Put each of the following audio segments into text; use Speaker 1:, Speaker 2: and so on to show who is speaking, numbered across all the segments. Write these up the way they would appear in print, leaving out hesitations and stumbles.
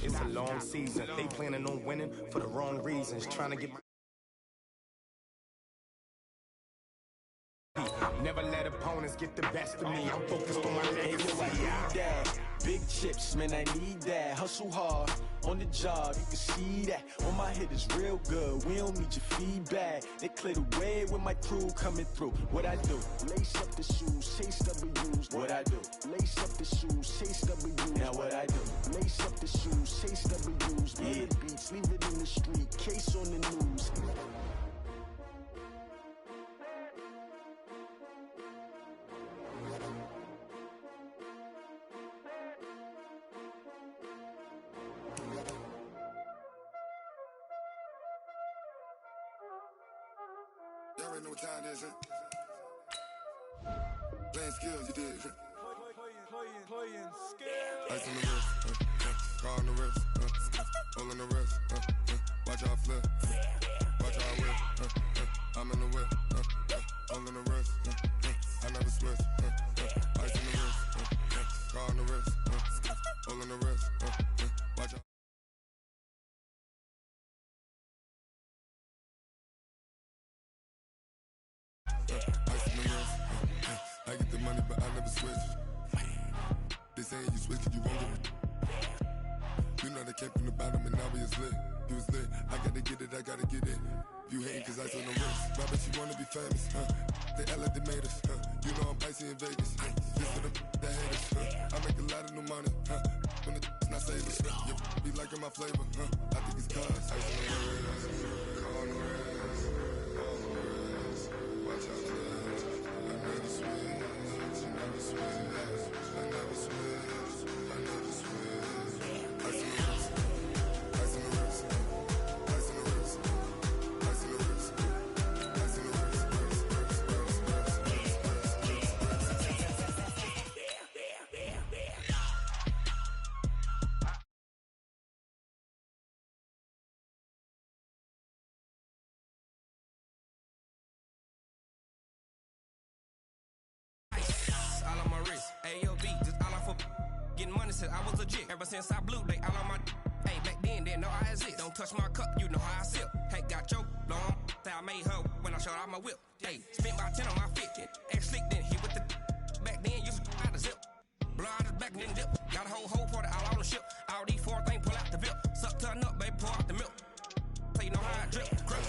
Speaker 1: It's a long season. They planning on winning for the wrong reasons. Trying to get never let opponents get the best of me. I'm focused on my legacy.
Speaker 2: Big chips, man, I need that. Hustle hard on the job, you can see that. On my head is real good, we don't need your feedback. They clear the way with my crew coming through. What I do? Lace up the shoes, chase W's. What I do? Lace up the shoes, chase W's. Now what I do? Lace up the shoes, chase W's. Yeah. The beats, leave it in the street, case on the news.
Speaker 3: Y'all already know what time it is, huh? Playing skills, you did. Playing skills. Ice on the wrist, car on the wrist, hole in the wrist, watch out flip, watch out whip, I'm in the whip, hole in the wrist, I never switch, ice on the wrist, car on the wrist, hole in the wrist, watch out. I get the money, but I never switch. They saying you switch, you won't get it. You know they came from the bottom and now we is lit. You was lit, I gotta get it, I gotta get it. You hating cause I told no wrist. I bet you wanna be famous, They act like they made us, You know I'm icy in Vegas, Just for the haters, I make a lot of new money, When it's not savers, You be liking my flavor, I think it's cause ice on the wrist, car on the wrist, all on the wrist. Watch out for this. I never switch, I never switch, I never switch, I never switch. Ice on the wrist, ice on the wrist, ice on the wrist, ice on the wrist, ice on the wrist,
Speaker 4: all on my wrist, AOB, just all off of getting money since I was a jig. Ever since I blew, they all on my hey, back then, didn't know I exist. Don't touch my cup, you know how I sip. Hey, got your long, say I made her when I showed out my whip. Hey, spent about 10 on my 50. Ex-slick, then hit with the back then, used to out the zip. Blow out his back and then dip. Got a whole party all on the ship. All these four things pull out the bip. Suck, turn up, baby, pour out the milk. So you know how I drip. Crush.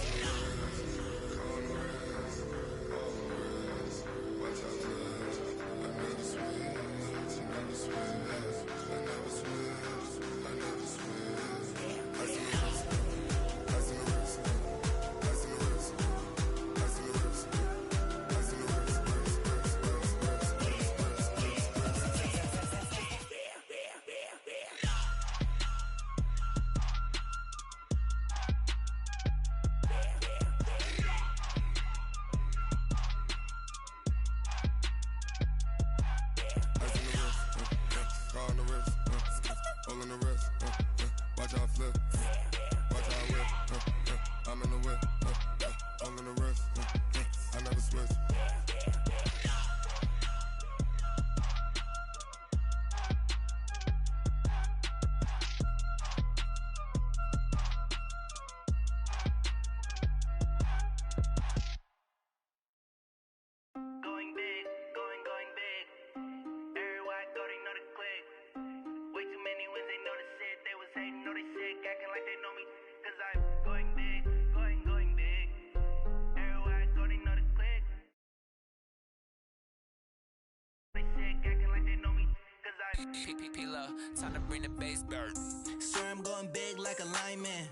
Speaker 5: Time to bring the bass bird.
Speaker 6: Swear I'm going big like a lineman.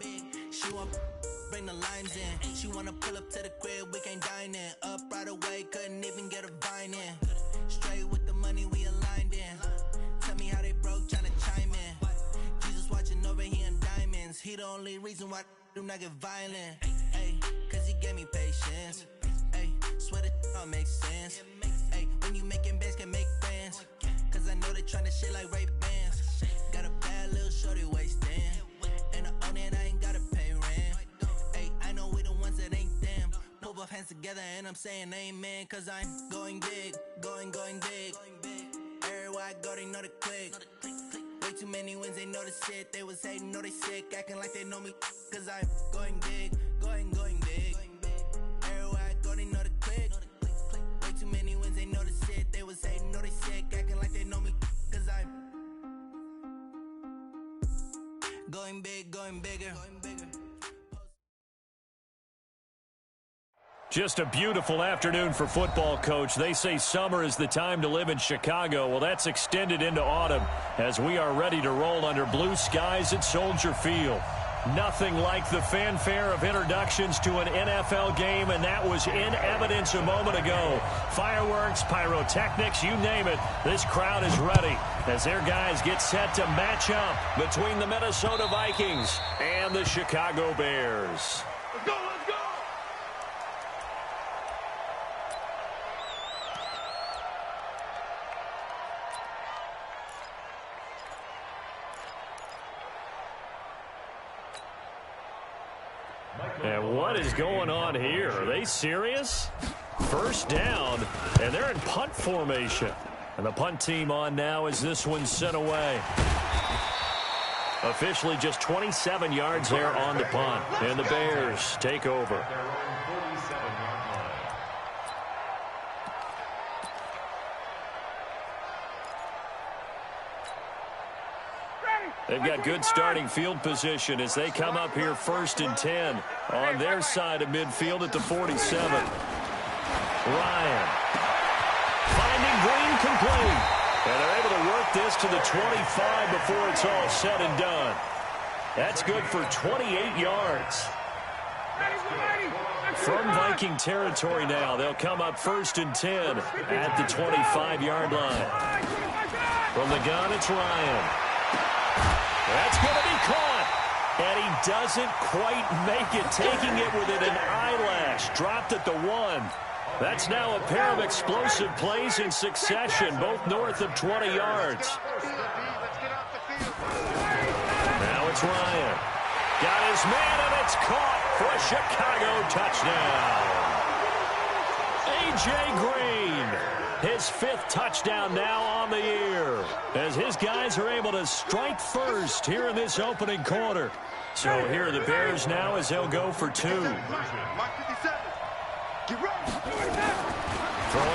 Speaker 6: She want bring the lines in. She wanna pull up to the crib, we can't dine in. Up right away, couldn't even get a vine in. Straight with the money we aligned in. Tell me how they broke, tryna chime in. Jesus watching over here in diamonds. He the only reason why I do not get violent. Ay, cause he gave me patience. Ay, swear that all makes sense. Ay, when you making bands can make friends. Cause I know they tryna shit like Ray Bans. Got a bad little shorty wasting. And I own it, I ain't gotta pay rent. Ay, I know we the ones that ain't them. Pull both hands together and I'm saying amen. Cause I'm going big, going big. Everywhere I go, they know the click. Way Way too many wins, they know the shit. They was hating, know they sick, acting like they know me. Cause I'm going big, going big. Everywhere I go, they know the click. Way too many wins, they know the shit. They was hating, know they sick, acting like they know me. Cause I'm going big, going bigger.
Speaker 5: Just a beautiful afternoon for football, Coach. They say summer is the time to live in Chicago. Well, that's extended into autumn as we are ready to roll under blue skies at Soldier Field. Nothing like the fanfare of introductions to an NFL game, and that was in evidence a moment ago. Fireworks, pyrotechnics, you name it. This crowd is ready as their guys get set to match up between the Minnesota Vikings and the Chicago Bears.
Speaker 1: Let's go, let's go!
Speaker 5: And what is going on here? Are they serious? First down, and they're in punt formation. And the punt team on now as this one's sent away. Officially just 27 yards there on the punt. And the Bears take over. They've got good starting field position as they come up here 1st and 10 on their side of midfield at the 47. Ryan finding Green complete. And they're able to work this to the 25 before it's all said and done. That's good for 28 yards. From Viking territory now, they'll come up 1st and 10 at the 25-yard line. From the gun, it's Ryan. That's going to be caught. And he doesn't quite make it, taking it within an eyelash. Dropped at the 1. That's now a pair of explosive plays in succession, both north of 20 yards. Now it's Ryan. Got his man, and it's caught for a Chicago touchdown. A.J. Green. His 5th touchdown now on the year as his guys are able to strike first here in this opening quarter. So here are the Bears now as they'll go for 2. Throwing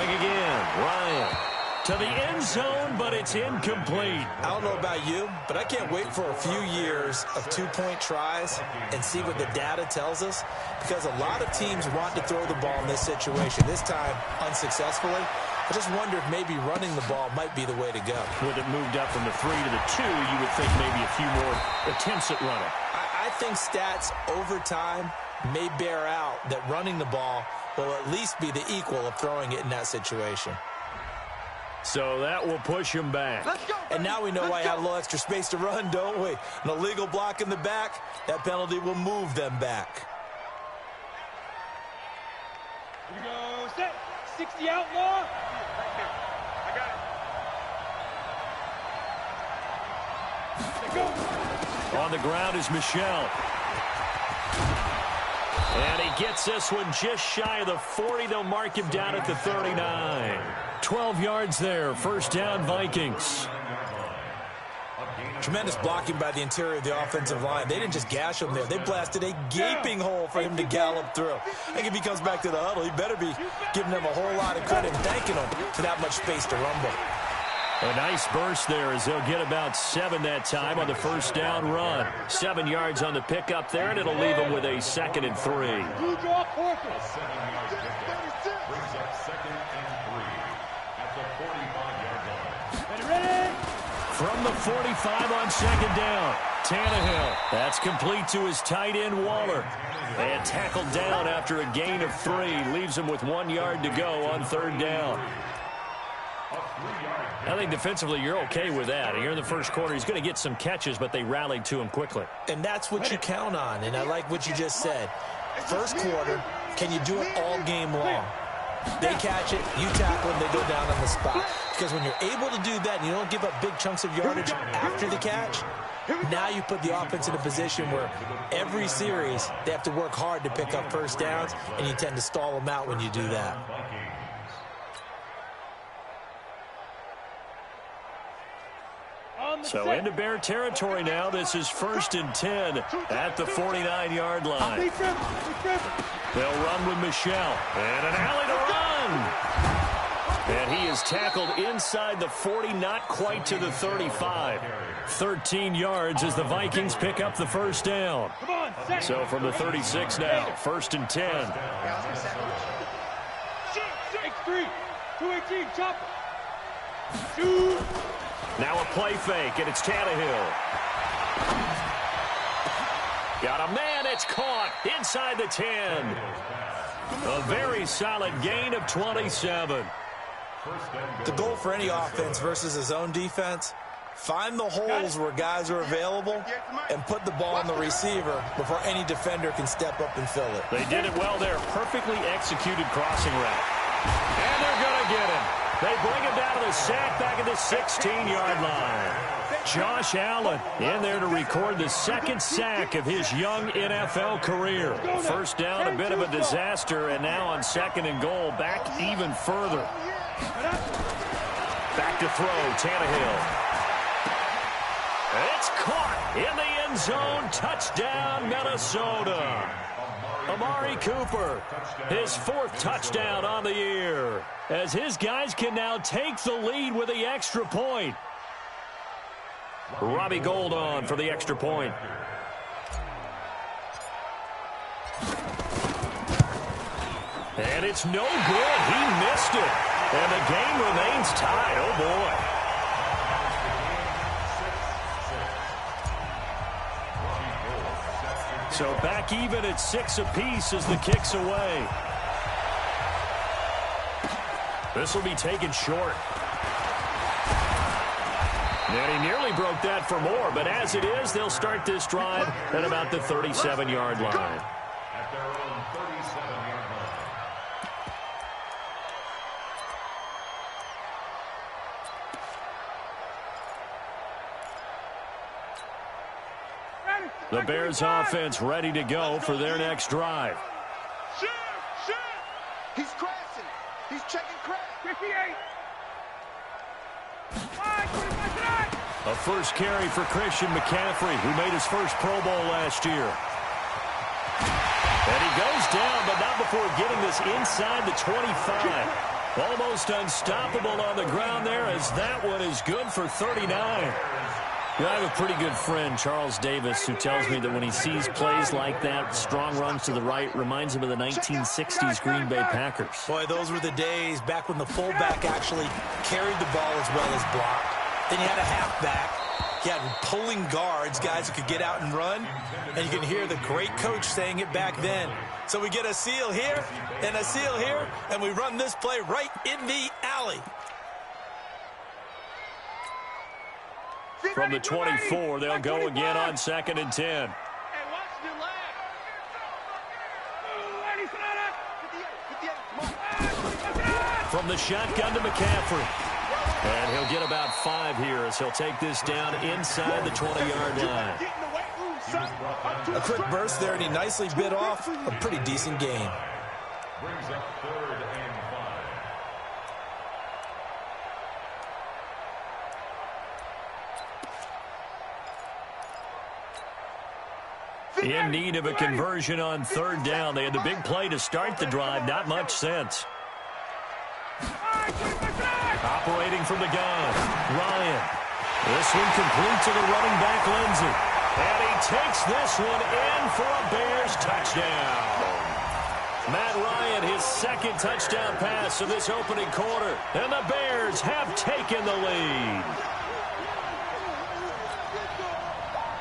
Speaker 5: again, Ryan. To the end zone, but it's incomplete.
Speaker 7: I don't know about you, but I can't wait for a few years of 2-point tries and see what the data tells us, because a lot of teams want to throw the ball in this situation, this time unsuccessfully. I just wonder if maybe running the ball might be the way to go.
Speaker 5: With it moved up from the 3 to the 2, you would think maybe a few more attempts at running.
Speaker 7: I think stats over time may bear out that running the ball will at least be the equal of throwing it in that situation.
Speaker 5: So that will push him back.
Speaker 7: And now we know why I had a little extra space to run, don't we? An illegal block in the back, that penalty will move them back.
Speaker 8: Here we go, set. 60 outlaw. I got it.
Speaker 5: On the ground is Michel. And he gets this one just shy of the 40. They'll mark him down at the 39. 12 yards there. First down, Vikings.
Speaker 7: Tremendous blocking by the interior of the offensive line. They didn't just gash him there. They blasted a gaping hole for him to gallop through. I think if he comes back to the huddle, he better be giving them a whole lot of credit and thanking them for that much space to rumble.
Speaker 5: A nice burst there as they'll get about 7 that time on the first down run. 7 yards on the pickup there, and it'll leave them with a 2nd and 3.
Speaker 8: Blue draw quarter.
Speaker 9: Brings up 2nd and 3 at the 45-yard line.
Speaker 8: Ready?
Speaker 5: From the 45 on 2nd down, Tannehill. That's complete to his tight end, Waller. And tackled down after a gain of 3. Leaves him with 1 yard to go on 3rd down. I think defensively you're okay with that. Here in the first quarter, he's going to get some catches, but they rallied to him quickly.
Speaker 7: And that's what you count on, and I like what you just said. First quarter, can you do it all game long? They catch it, you tackle them, they go down on the spot. Because when you're able to do that and you don't give up big chunks of yardage after the catch, now you put the offense in a position where every series they have to work hard to pick up first downs, and you tend to stall them out when you do that.
Speaker 5: So into Bear territory now. This is 1st and 10 at the 49-yard line. They'll run with Michelle. And an alley to run. And he is tackled inside the 40, not quite to the 35. 13 yards as the Vikings pick up the first down. So from the 36 now, 1st and 10.
Speaker 8: 6-3, 218, chop.
Speaker 5: Now a play fake, and it's Tannehill. Got a man, it's caught inside the 10. A very solid gain of 27.
Speaker 7: The goal for any offense versus his own defense, find the holes where guys are available and put the ball on the receiver before any defender can step up and fill it.
Speaker 5: They did it well there. Perfectly executed crossing route. And they're going to get him. They bring him down to the sack back at the 16-yard line. Josh Allen in there to record the second sack of his young NFL career. First down, a bit of a disaster, and now on 2nd and goal, back even further. Back to throw, Tannehill. It's caught in the end zone. Touchdown, Minnesota. Amari Cooper, his 4th touchdown on the year, as his guys can now take the lead with the extra point. Robbie Gould on for the extra point. And it's no good. He missed it. And the game remains tied. Oh, boy. So back even at 6 apiece as the kick's away. This will be taken short. And he nearly broke that for more, but as it is, they'll start this drive at about the 37-yard line.
Speaker 9: At their own 37-yard line.
Speaker 5: The Bears offense ready to go for their next drive.
Speaker 10: He's crashing. He's checking crash. 58.
Speaker 5: A first carry for Christian McCaffrey, who made his first Pro Bowl last year. And he goes down, but not before getting this inside the 25. Almost unstoppable on the ground there, as that one is good for 39. You know, I have a pretty good friend, Charles Davis, who tells me that when he sees plays like that, strong runs to the right, reminds him of the 1960s Green Bay Packers.
Speaker 7: Boy, those were the days back when the fullback actually carried the ball as well as blocked. Then you had a halfback. You had pulling guards, guys who could get out and run. And you can hear the great coach saying it back then. So we get a seal here and a seal here, and we run this play right in the alley.
Speaker 5: From the 24, they'll go again on 2nd and 10. From the shotgun to McCaffrey. And he'll get about 5 here as he'll take this down inside the 20-yard line.
Speaker 7: A quick burst there, and he nicely bit off a pretty decent gain.
Speaker 9: Brings up 3rd and 5.
Speaker 5: In need of a conversion on 3rd down. They had the big play to start the drive. Not much sense. Operating from the gun, Ryan. This one complete to the running back, Lindsey. And he takes this one in for a Bears touchdown. Matt Ryan, his 2nd touchdown pass of this opening quarter. And the Bears have taken the lead.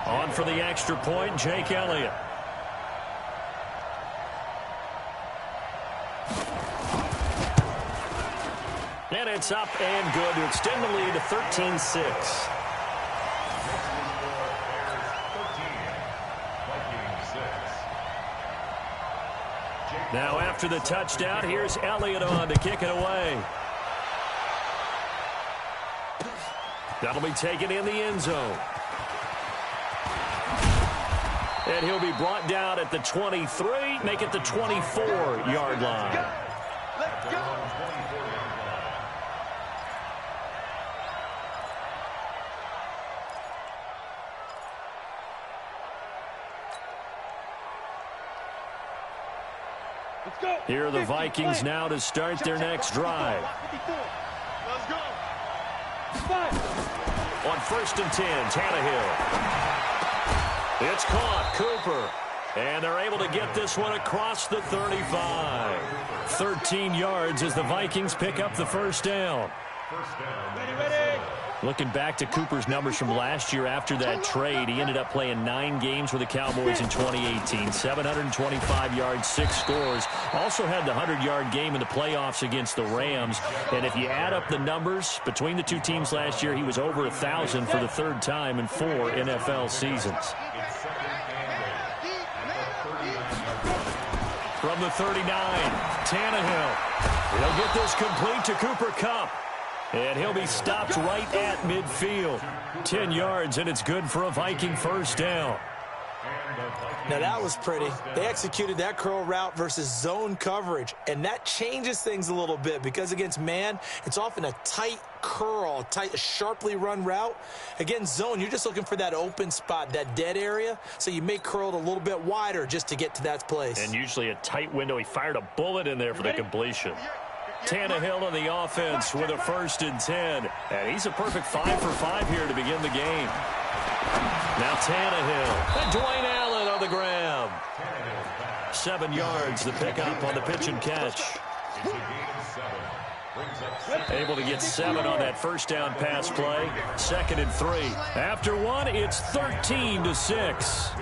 Speaker 5: On for the extra point, Jake Elliott. And it's up and good to extend the lead to 13-6. Now after the touchdown, here's Elliott on to kick it away. That'll be taken in the end zone. And he'll be brought down at the 23, make it the 24-yard line.
Speaker 10: Let's go.
Speaker 5: Here are the Vikings now to start their next drive.
Speaker 10: Let's go.
Speaker 5: On 1st and 10, Tannehill. It's caught, Cooper. And they're able to get this one across the 35. 13 yards as the Vikings pick up the first down.
Speaker 8: Ready.
Speaker 5: Looking back to Cooper's numbers from last year after that trade, he ended up playing 9 games with the Cowboys in 2018. 725 yards, 6 scores. Also had the 100-yard game in the playoffs against the Rams. And if you add up the numbers between the two teams last year, he was over 1,000 for the 3rd time in 4 NFL seasons. From the 39, Tannehill. He'll get this complete to Cooper Kupp. And he'll be stopped right at midfield. 10 yards, and it's good for a Viking first down.
Speaker 7: Now, that was pretty. They executed that curl route versus zone coverage, and that changes things a little bit because against man, it's often a tight curl, tight, sharply run route. Against zone, you're just looking for that open spot, that dead area, so you may curl it a little bit wider just to get to that place.
Speaker 5: And usually a tight window. He fired a bullet in there for the completion. Tannehill on the offense with a 1st and 10. And he's a perfect 5 for 5 here to begin the game. Now Tannehill. And Dwayne Allen on the grab. 7 yards the pickup on the pitch and catch. Able to get 7 on that first down pass play. 2nd and 3. After 1, it's 13-6.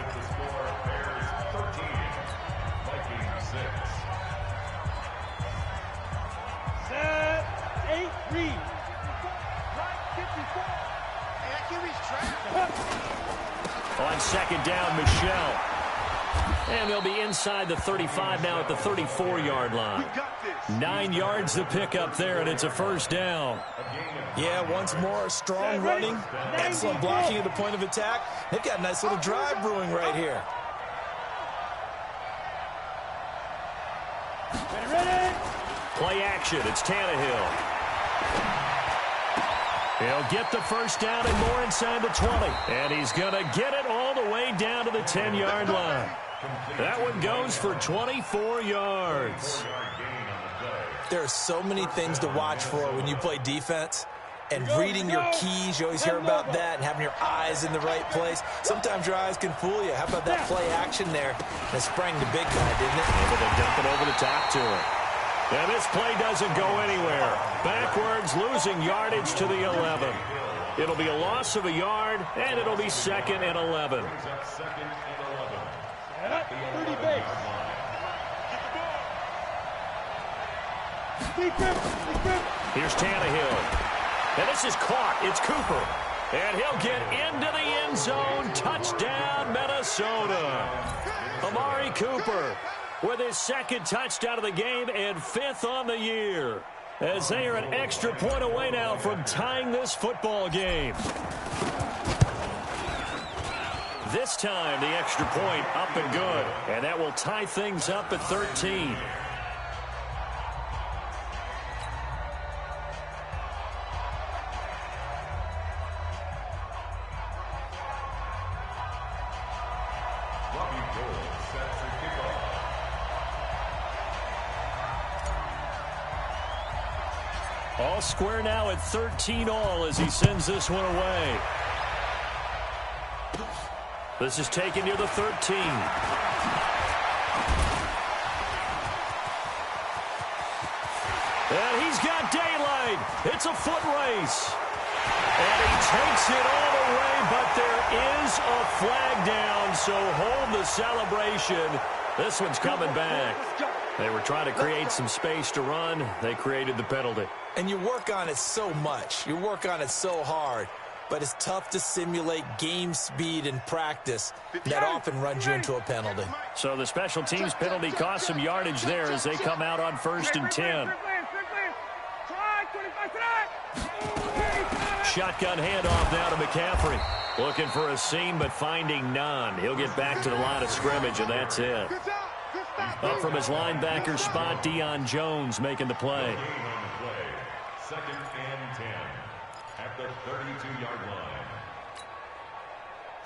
Speaker 5: On 2nd down, Michelle. And they'll be inside the 35 now at the 34-yard line. 9 yards to pick up there, and it's a first down.
Speaker 7: Yeah, once more, strong running, excellent blocking at the point of attack. They've got a nice little drive brewing right here.
Speaker 8: Ready.
Speaker 5: Play action, it's Tannehill. He'll get the first down and more inside the 20. And he's going to get it all the way down to the 10-yard line. That one goes for 24 yards.
Speaker 7: There are so many things to watch for when you play defense. And reading your keys, you always hear about that, and having your eyes in the right place. Sometimes your eyes can fool you. How about that play action there? That sprang the big guy, didn't it?
Speaker 5: Able to dump it over the top to him. And this play doesn't go anywhere. Backwards, losing yardage to the 11. It'll be a loss of a yard, and it'll be 2nd and 11.
Speaker 8: 30 base.
Speaker 5: Here's Tannehill. And this is caught. It's Cooper. And he'll get into the end zone. Touchdown, Minnesota. Amari Cooper with his 2nd touchdown of the game and 5th on the year, as they are an extra point away now from tying this football game. This time, the extra point up and good, and that will tie things up at 13. All square now at 13-all as he sends this one away. This is taken near the 13. And he's got daylight. It's a foot race. And he takes it all the way, but there is a flag down, so hold the celebration. This one's coming back. They were trying to create some space to run. They created the penalty.
Speaker 7: And you work on it so much. You work on it so hard. But it's tough to simulate game speed in practice. That often runs you into a penalty.
Speaker 5: So the special teams penalty cost some yardage there as they come out on 1st and 10. Shotgun handoff now to McCaffrey. Looking for a seam, but finding none. He'll get back to the line of scrimmage, and that's it. Up from his linebacker spot, Deion Jones making the play.
Speaker 9: 2nd and 10 at the 32-yard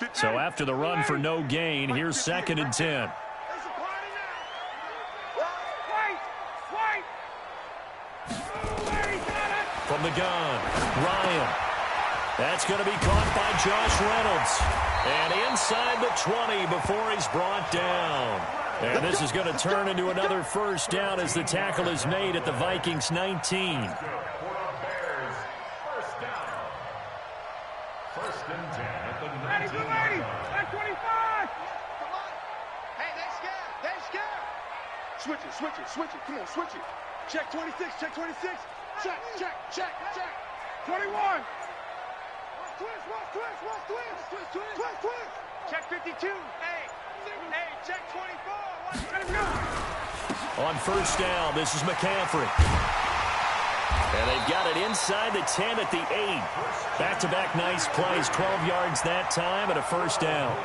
Speaker 9: line.
Speaker 5: So after the run for no gain, here's 2nd and 10. from the gun. Ryan. That's going to be caught by Josh Reynolds. And inside the 20 before he's brought down. And this is going to turn into another first down as the tackle is made at the Vikings 19.
Speaker 9: First and 10 at the 19.
Speaker 8: At 25.
Speaker 10: Come on. Hey, they scared. They scared. Switch it, switch it, switch it. Come on, switch it. Check 26, check 26. Check, check, check, check.
Speaker 8: 21.
Speaker 10: Twist, twist, twist, twist, twist, twist, twist. Check 52. Hey, check 24.
Speaker 8: Let him go.
Speaker 5: On first down, this is McCaffrey. And they've got it inside the 10 at the 8. Back-to-back nice plays, 12 yards that time and a first down.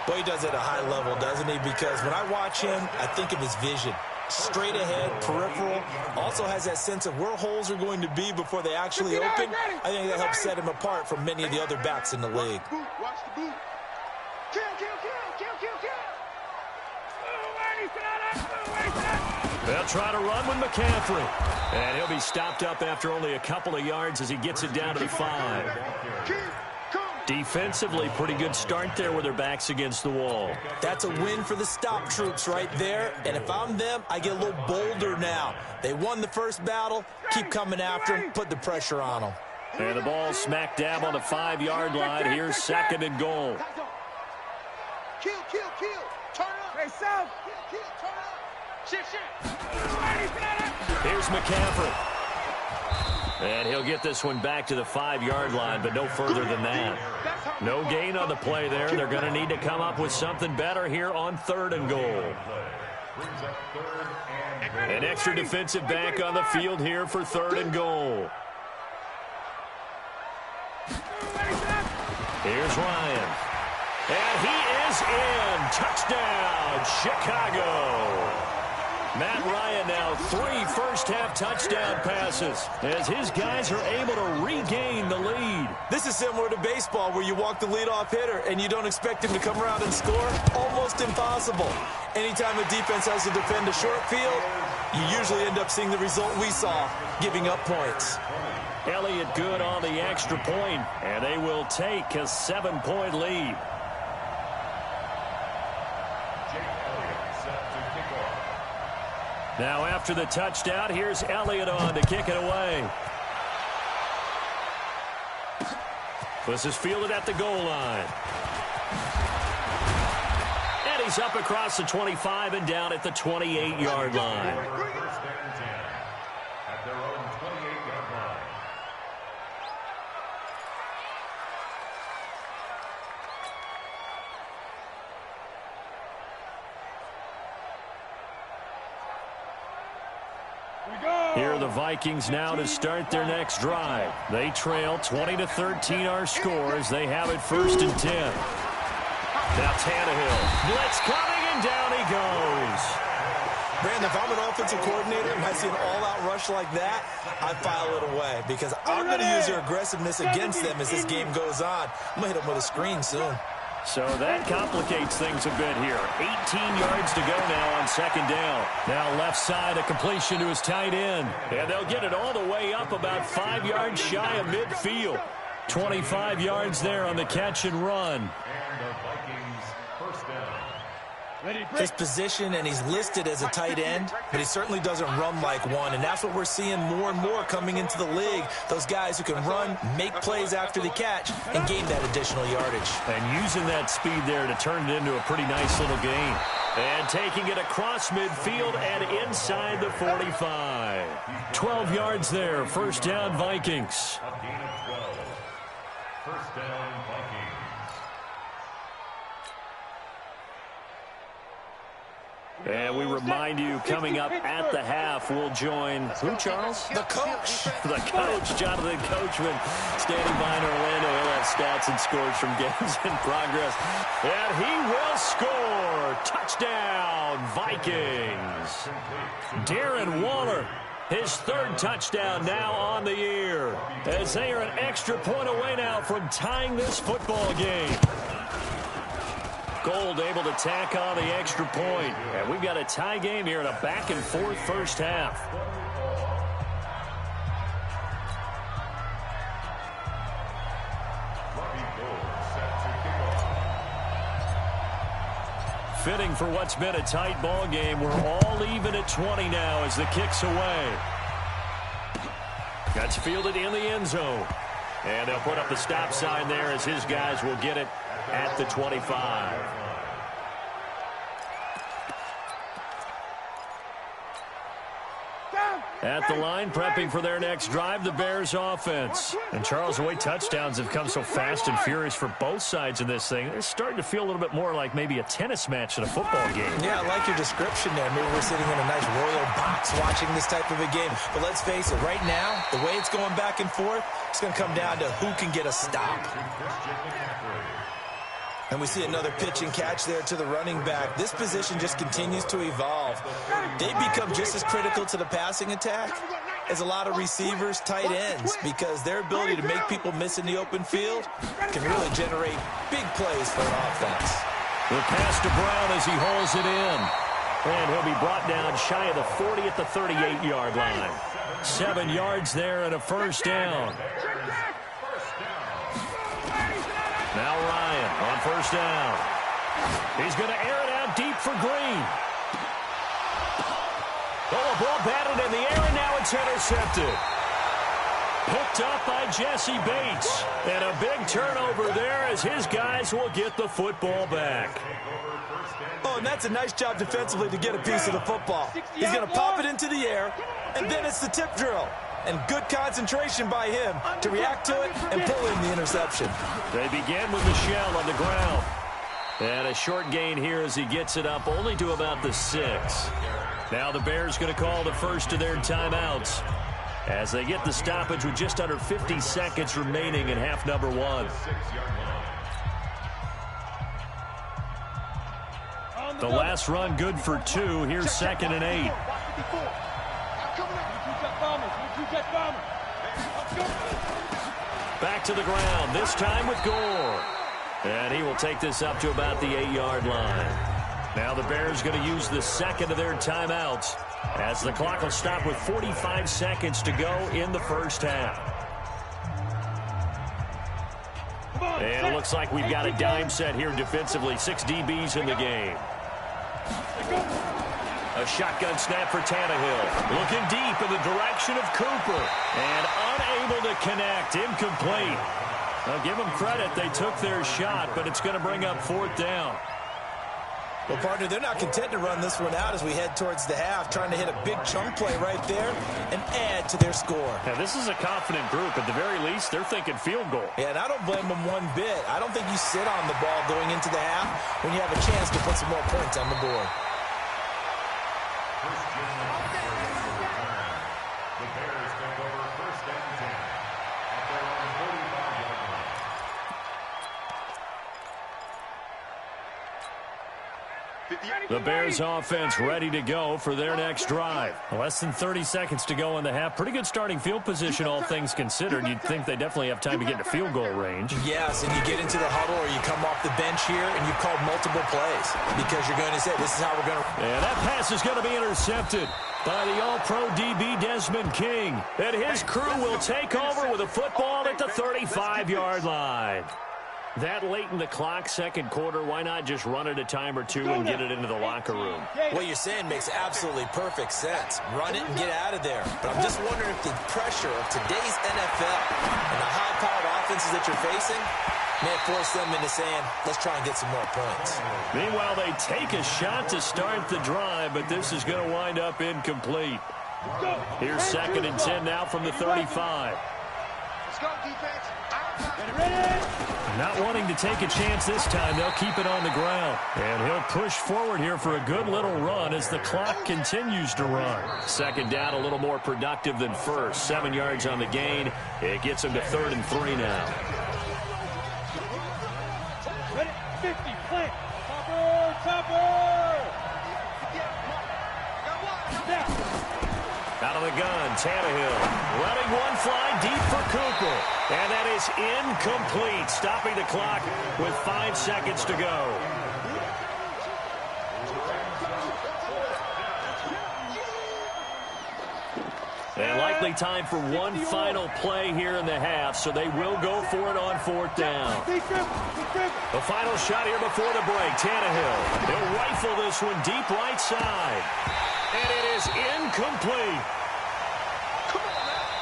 Speaker 7: Boy, he does it at a high level, doesn't he? Because when I watch him, I think of his vision. Straight ahead, peripheral. Also has that sense of where holes are going to be before they actually open. I think that helps set him apart from many of the other backs in the league.
Speaker 10: Watch the boot. Kill, kill, kill, kill, kill, kill.
Speaker 5: They'll try to run with McCaffrey. And he'll be stopped up after only a couple of yards as he gets it down to the 5. Defensively, pretty good start there with their backs against the wall.
Speaker 7: That's a win for the stop troops right there. And if I'm them, I get a little bolder now. They won the first battle. Keep coming after them. Put the pressure on them.
Speaker 5: And the ball smack dab on the 5-yard line. Here's second and goal.
Speaker 10: Kill, kill, kill. Turn up.
Speaker 8: Hey, South.
Speaker 10: Kill, kill, turn up. Shit, shit.
Speaker 5: Here's McCaffrey. And he'll get this one back to the 5-yard line, but no further than that. No gain on the play there. They're going to need to come up with something better here on third and goal. An extra defensive back on the field here for third and goal. Here's Ryan. And he is in. Touchdown, Chicago. Matt Ryan now 3 first-half touchdown passes as his guys are able to regain the lead.
Speaker 7: This is similar to baseball where you walk the leadoff hitter and you don't expect him to come around and score. Almost impossible. Anytime a defense has to defend a short field, you usually end up seeing the result we saw, giving up points.
Speaker 5: Elliott good on the extra point, and they will take a 7-point lead. Now after the touchdown, here's Elliott on to kick it away. This is fielded at the goal line. And he's up across the 25 and down at the 28-yard line.
Speaker 9: First and 10 at their own 28-yard line.
Speaker 5: Here the Vikings now to start their next drive. They trail 20-13 our score as they have it first and 10. Now Tannehill. Blitz coming and down he goes.
Speaker 7: Brandon, if I'm an offensive coordinator and I see an all-out rush like that, I file it away because I'm going to use their aggressiveness against them as this game goes on. I'm going to hit them with a screen soon.
Speaker 5: So that complicates things a bit here. 18 yards to go now on second down. Now left side, a completion to his tight end. And they'll get it all the way up about 5 yards shy of midfield. 25 yards there on the catch and run.
Speaker 9: And the Vikings first down.
Speaker 7: His position, and he's listed as a tight end, but he certainly doesn't run like one, and that's what we're seeing more and more coming into the league. Those guys who can run, make plays after the catch, and gain that additional yardage.
Speaker 5: And using that speed there to turn it into a pretty nice little gain. And taking it across midfield and inside the 45. 12 yards there, first down Vikings.
Speaker 9: A gain of 12. First down Vikings.
Speaker 5: And we remind you, coming up at the half, we'll join, who, Charles?
Speaker 7: The coach.
Speaker 5: The coach, Jonathan Coachman, standing by in Orlando. He'll have stats and scores from games in progress. And he will score. Touchdown, Vikings. Darren Waller, his third touchdown now on the year, as they are an extra point away now from tying this football game. Gold able to tack on the extra point. And we've got a tie game here in a back-and-forth first half. fitting for what's been a tight ball game. We're all even at 20 now as the kick's away. That's fielded in the end zone. And they'll put up the stop sign there as his guys will get it at the 25. At the line, prepping for their next drive, the Bears offense. And Charles, the way touchdowns have come so fast and furious for both sides in this thing, it's starting to feel a little bit more like maybe a tennis match than a football game. Yeah, I like your description there. Maybe we're sitting in a nice royal box watching this type of a game. But let's face it, right now, the way it's going back and forth, it's going to come down to who can get a stop. And we see another pitch and catch there to the running back. This position just continues to evolve. They become just as critical to the passing attack as a lot of receivers, tight ends, because their ability to make people miss in the open field can really generate big plays for an offense. The pass to Brown as he holds it in. And he'll be brought down shy of the 40 at the 38-yard line. 7 yards there and a first down. Now Ryan on first down. He's going to air it out deep for Green. Oh, a ball batted in the air, and now it's intercepted. Picked up by Jesse Bates. And a big turnover there as his guys will get the football back. Oh, and that's a nice job defensively to get a piece of the football. He's going to pop it into the air, and then it's the tip drill. And good concentration by him to react to it and pull in the interception. They begin with Michel on the ground. And a short gain here as he gets it up only to about the 6. Now the Bears going to call the first of their timeouts as they get the stoppage with just under 50 seconds remaining in half number 1. The last run good for 2. Here's 2nd and 8. Back to the ground, this time with Gore. And he will take this up to about the 8-yard line. Now the Bears going to use the second of their timeouts as the clock will stop with 45 seconds to go in the first half. And it looks like we've got a dime set here defensively. 6 DBs in the game. A shotgun snap for Tannehill. Looking deep in the direction of Cooper. And unable to connect. Incomplete. I'll give them credit. They took their shot, but it's going to bring up 4th down. Well, partner, they're not content to run this one out as we head towards the half, trying to hit a big chunk play right there and add to their score. Now, this is a confident group. At the very least, they're thinking field goal. Yeah, and I don't blame them one bit. I don't think you sit on the ball going into the half when you have a chance to put some more points on the board. The Bears offense ready to go for their next drive. Less than 30 seconds to go in the half. Pretty good starting field position, all things considered. You'd think they definitely have time to get to field goal range. Yes, and you get into the huddle or you come off the bench here and you've called multiple plays because you're going to say, this is how we're going to... And that pass is going to be intercepted by the All-Pro DB Desmond King. And his crew will take over with a football at the 35-yard line. That late in the clock, second quarter, why not just run it a time or two and get it into the locker room? What you're saying makes absolutely perfect sense. Run it and get out of there. But I'm just wondering if the pressure of today's NFL and the high-powered offenses that you're facing may force them into saying, let's try and get some more points. Meanwhile, they take a shot to start the drive, but this is going to wind up incomplete. Here's 2nd and 10 now from the 35.
Speaker 10: Let's go, defense.
Speaker 5: Not wanting to take a chance this time, they'll keep it on the ground. And he'll push forward here for a good little run as the clock continues to run. 2nd down, a little more productive than first. 7 yards on the gain. It gets him to 3rd and 3 now.
Speaker 10: Ready? 50, plant. Topper.
Speaker 5: Out of the gun, Tannehill running one fly deep for Cooper. And that is incomplete, stopping the clock with 5 seconds to go. And likely only time for one final play here in the half, so they will go for it on fourth down. The final shot here before the break. Tannehill, he'll rifle this one deep right side. And it is incomplete.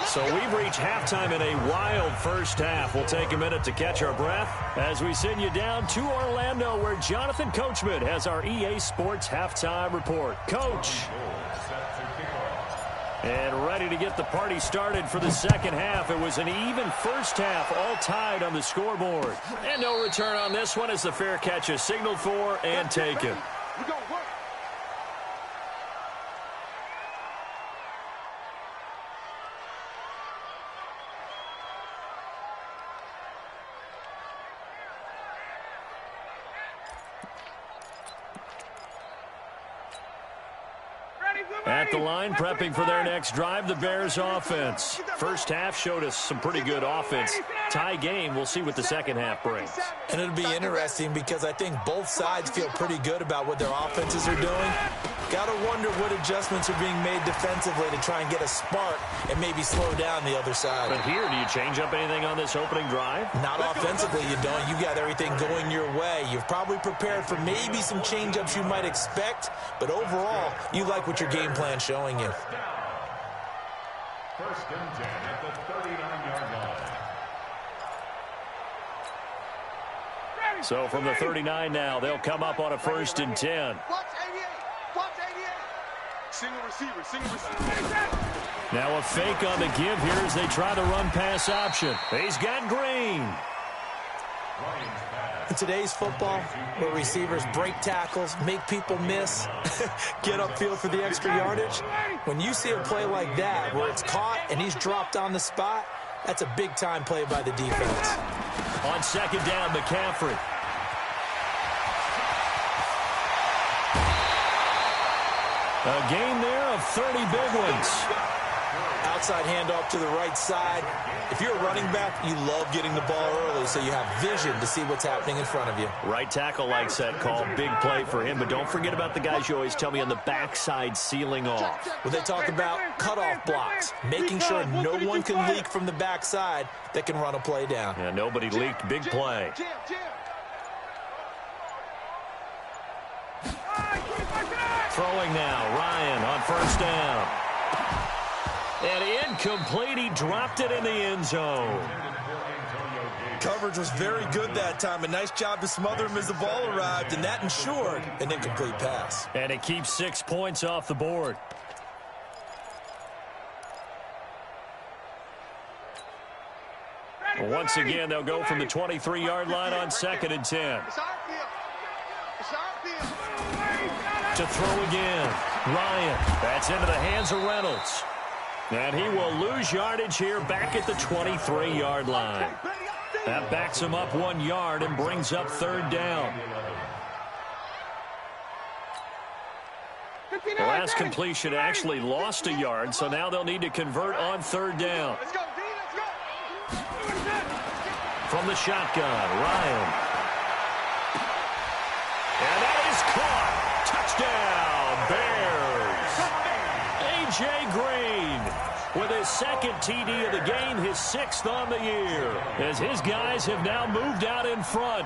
Speaker 5: So we've reached halftime in a wild first half. We'll take a minute to catch our breath as we send you down to Orlando, where Jonathan Coachman has our EA Sports Halftime Report. Coach. And ready to get the party started for the second half. It was an even first half, all tied on the scoreboard. And no return on this one as the fair catch is signaled for and taken. At the line, prepping for their next drive, the Bears offense. First half showed us some pretty good offense. Tie game, we'll see what the second half brings.
Speaker 7: And it'll be interesting because I think both sides feel pretty good about what their offenses are doing. Got to wonder what adjustments are being made defensively to try and get a spark and maybe slow down the other side.
Speaker 5: But here, do you change up anything on this opening drive?
Speaker 7: Not offensively, you don't. You got everything going your way. You've probably prepared for maybe some change-ups you might expect, but overall, you like what your game plan's showing you.
Speaker 9: First and 10 at the 39-yard line.
Speaker 5: So from the 39 now, they'll come up on a first and 10.
Speaker 10: Single receiver, single receiver.
Speaker 5: Now a fake on the give here as they try the run-pass option. He's got Green.
Speaker 7: In today's football, where receivers break tackles, make people miss, get upfield for the extra yardage, when you see a play like that where it's caught and he's dropped on the spot, that's a big-time play by the defense.
Speaker 5: On second down, McCaffrey. A gain there of 30 big ones.
Speaker 7: Outside handoff to the right side. If you're a running back, you love getting the ball early so you have vision to see what's happening in front of you.
Speaker 5: Right tackle likes that call. Big play for him. But don't forget about the guys you always tell me on the backside sealing off.
Speaker 7: When they talk about cutoff blocks, making sure no one can leak from the backside that can run a play down.
Speaker 5: Yeah, nobody leaked. Big play. Throwing now, Ryan on first down. And incomplete, he dropped it in the end zone.
Speaker 7: Coverage was very good that time. A nice job to smother him as the ball arrived, and that ensured an incomplete pass.
Speaker 5: And it keeps 6 points off the board. Once again, they'll go from the 23-yard line on second and 10. To throw again. Ryan. That's into the hands of Reynolds. And he will lose yardage here back at the 23-yard line. That backs him up 1 yard and brings up third down. The last completion actually lost a yard, so now they'll need to convert on third down. From the shotgun, Ryan. And that is caught. Touchdown, Bears. A.J. Green with his second TD of the game, his 6th on the year, as his guys have now moved out in front.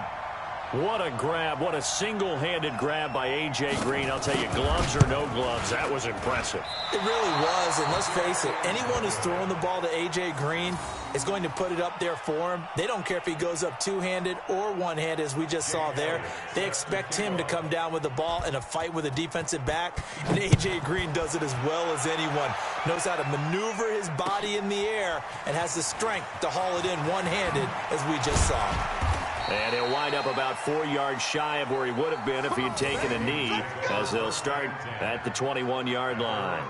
Speaker 5: What a grab. What a single-handed grab by A.J. Green. I'll tell you, gloves or no gloves, that was impressive.
Speaker 7: It really was, and let's face it, anyone who's throwing the ball to A.J. Green is going to put it up there for him. They don't care if he goes up two-handed or one-handed, as we just saw there. They expect him to come down with the ball in a fight with a defensive back, and A.J. Green does it as well as anyone. Knows how to maneuver his body in the air and has the strength to haul it in one-handed, as we just saw.
Speaker 5: And he'll wind up about 4 yards shy of where he would have been if he had taken a knee, as they'll start at the 21-yard line.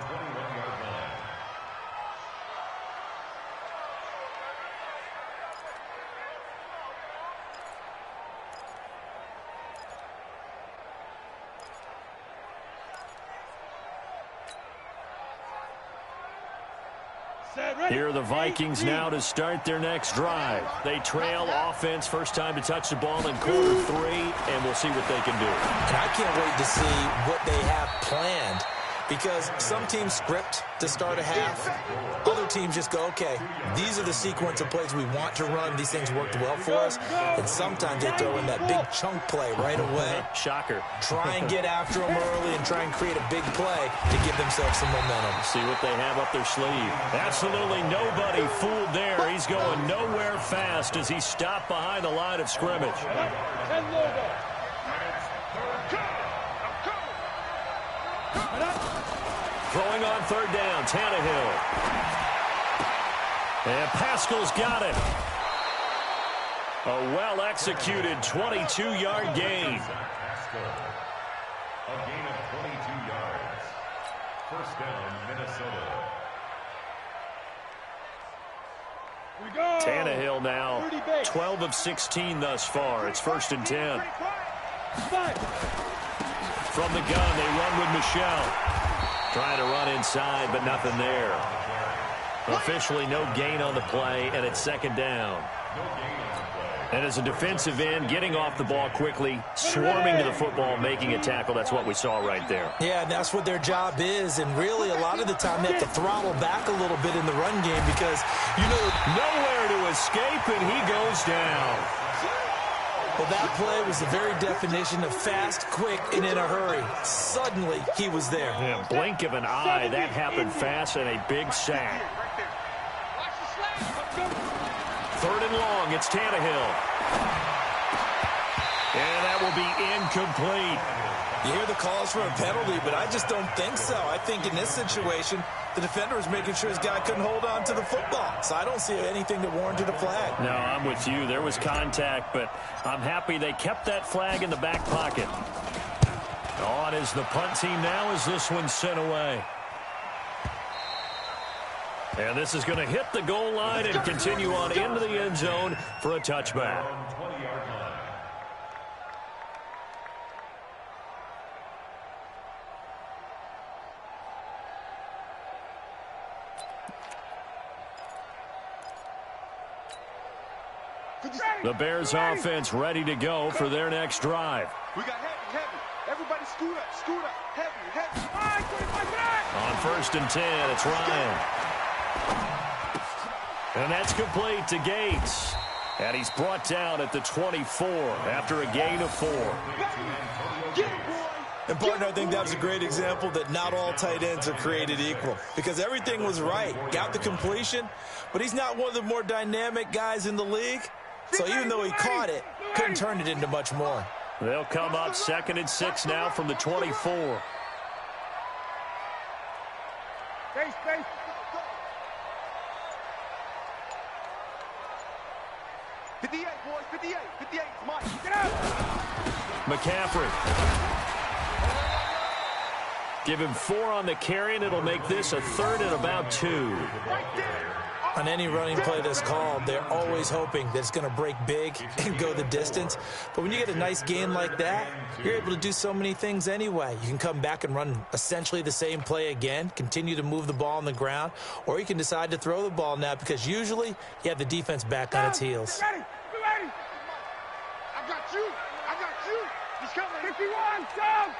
Speaker 5: Here are the Vikings now to start their next drive. They trail offense, first time to touch the ball in quarter 3, and we'll see what they can do.
Speaker 7: And I can't wait to see what they have planned. because some teams script to start a half. Other teams just go, okay, these are the sequence of plays we want to run. These things worked well for us. And sometimes they throw in that big chunk play right away.
Speaker 5: Shocker.
Speaker 7: Try and get after them early and try and create a big play to give themselves some momentum.
Speaker 5: See what they have up their sleeve. Absolutely nobody fooled there. He's going nowhere fast as he stopped behind the line of scrimmage. Throwing on third down, Tannehill. And Pascal's got it. A well-executed 22-yard gain.
Speaker 9: A gain of 22 yards. First down, Minnesota.
Speaker 5: Tannehill now 12 of 16 thus far. It's 1st and 10. From the gun, they run with Michel. Trying to run inside, but nothing there. Officially no gain on the play, and it's 2nd down. And as a defensive end, getting off the ball quickly, swarming to the football, making a tackle, that's what we saw right there.
Speaker 7: Yeah, and that's what their job is. And really, a lot of the time, they have to throttle back a little bit in the run game because, you know,
Speaker 5: nowhere to escape, and he goes down.
Speaker 7: Well, that play was the very definition of fast, quick, and in a hurry. Suddenly, he was there.
Speaker 5: Yeah, blink of an eye, that happened fast, and a big sack. 3rd and long, it's Tannehill. And that will be incomplete.
Speaker 7: You hear the calls for a penalty, but I just don't think so. I think in this situation, the defender was making sure his guy couldn't hold on to the football. So I don't see anything that warranted a flag.
Speaker 5: No, I'm with you. There was contact, but I'm happy they kept that flag in the back pocket. On is the punt team now as this one's sent away. And this is going to hit the goal line and continue on into the end zone for a touchback. The Bears offense ready to go for their next drive.
Speaker 10: We got heavy. Everybody scoot up, heavy.
Speaker 5: On 1st and 10, it's Ryan. And that's complete to Gates. And he's brought down at the 24 after a gain of 4.
Speaker 7: And, partner, I think that was a great example that not all tight ends are created equal. Because everything was right. Got the completion, but he's not one of the more dynamic guys in the league. So even though he caught it, couldn't turn it into much more.
Speaker 5: They'll come up 2nd and 6 now from the 24.
Speaker 10: Space. 58, boys, 58. Come on, get out.
Speaker 5: McCaffrey. Give him 4 on the carry, and it'll make this a 3rd and about 2.
Speaker 7: On any running play that's called, they're always hoping that it's going to break big and go the distance. But when you get a nice gain like that, you're able to do so many things anyway. You can come back and run essentially the same play again, continue to move the ball on the ground, or you can decide to throw the ball now because usually you have the defense back on its heels.
Speaker 10: Be ready. I got you. He's coming. 51, go.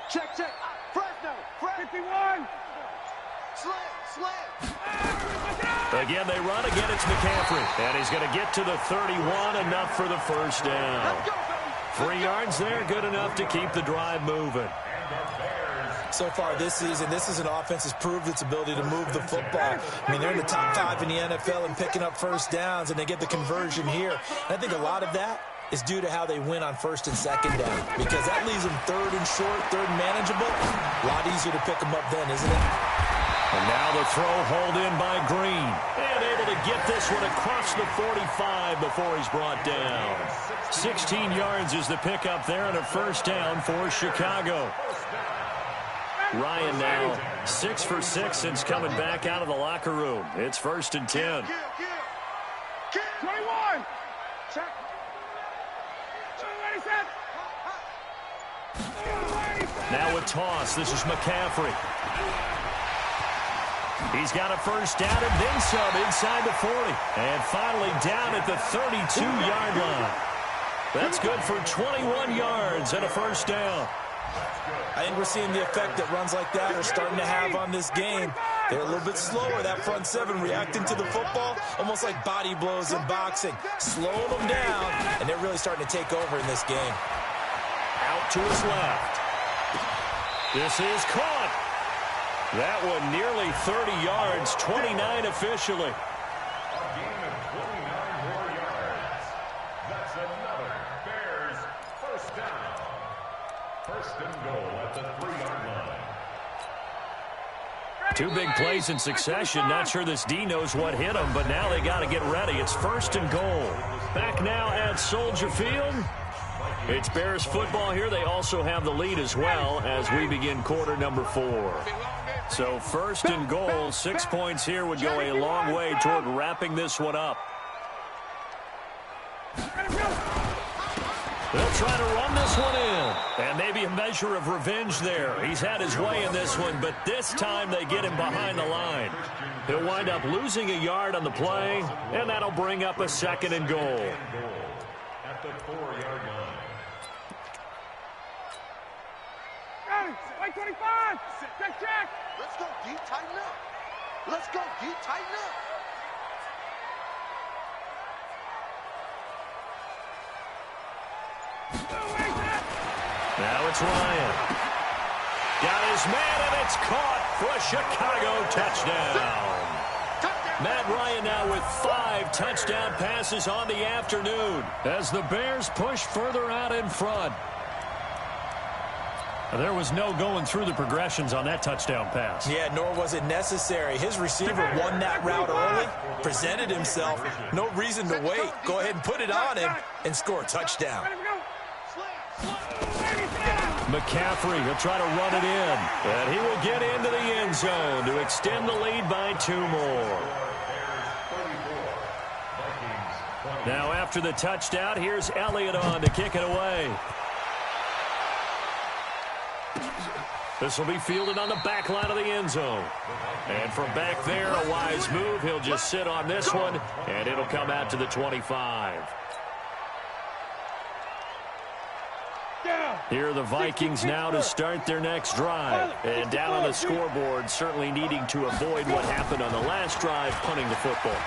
Speaker 10: Check. Fresno. 51. Slam.
Speaker 5: Again, they run. Again, it's McCaffrey. And he's going to get to the 31, enough for the first down. 3 yards there, good enough to keep the drive moving.
Speaker 7: So far this season, this is an offense that's proved its ability to move the football. I mean, they're in the top 5 in the NFL in picking up first downs, and they get the conversion here. And I think a lot of that is due to how they win on 1st and 2nd down, because that leaves them 3rd and short, 3rd and manageable. A lot easier to pick them up then, isn't it?
Speaker 5: And now the throw hauled in by Green. And able to get this one across the 45 before he's brought down. 16 yards is the pickup there and a first down for Chicago. Ryan now 6 for 6 since coming back out of the locker room. It's 1st and 10.
Speaker 10: 21. Check.
Speaker 5: Now a toss. This is McCaffrey. He's got a first down and then some inside the 40. And finally down at the 32-yard line. That's good for 21 yards and a first down.
Speaker 7: I think we're seeing the effect that runs like that are starting to have on this game. They're a little bit slower, that front seven, reacting to the football, almost like body blows in boxing, slowing them down, and they're really starting to take over in this game.
Speaker 5: Out to his left. This is caught. That one nearly 30 yards, 29 officially.
Speaker 9: A gain of 29 more yards. That's another Bears first down. First and goal at the 3-yard line.
Speaker 5: Two big plays in succession. Not sure this D knows what hit him, but now they got to get ready. It's first and goal. Back now at Soldier Field. It's Bears football here. They also have the lead as well as we begin quarter number 4. So first and goal, 6 points here would go a long way toward wrapping this one up. They'll try to run this one in. And maybe a measure of revenge there. He's had his way in this one, but this time they get him behind the line. He'll wind up losing a yard on the play, and that'll bring up a second and goal.
Speaker 9: At the 4-yard line.
Speaker 10: White 25. Check. Let's go deep, tighten up. Let's go deep, tighten up.
Speaker 5: Now it's Ryan. Got his man, and it's caught for a Chicago touchdown. Matt Ryan now with 5 touchdown passes on the afternoon as the Bears push further out in front. There was no going through the progressions on that touchdown pass.
Speaker 7: Yeah, nor was it necessary. His receiver won that route early, presented himself. No reason to wait. Go ahead and put it on him and score a touchdown.
Speaker 5: McCaffrey, he'll try to run it in. And he will get into the end zone to extend the lead by 2 more. Now after the touchdown, here's Elliott on to kick it away. This will be fielded on the back line of the end zone. And from back there, a wise move. He'll just sit on this one, and it'll come out to the 25. Here are the Vikings now to start their next drive. And down on the scoreboard, certainly needing to avoid what happened on the last drive, punting the football.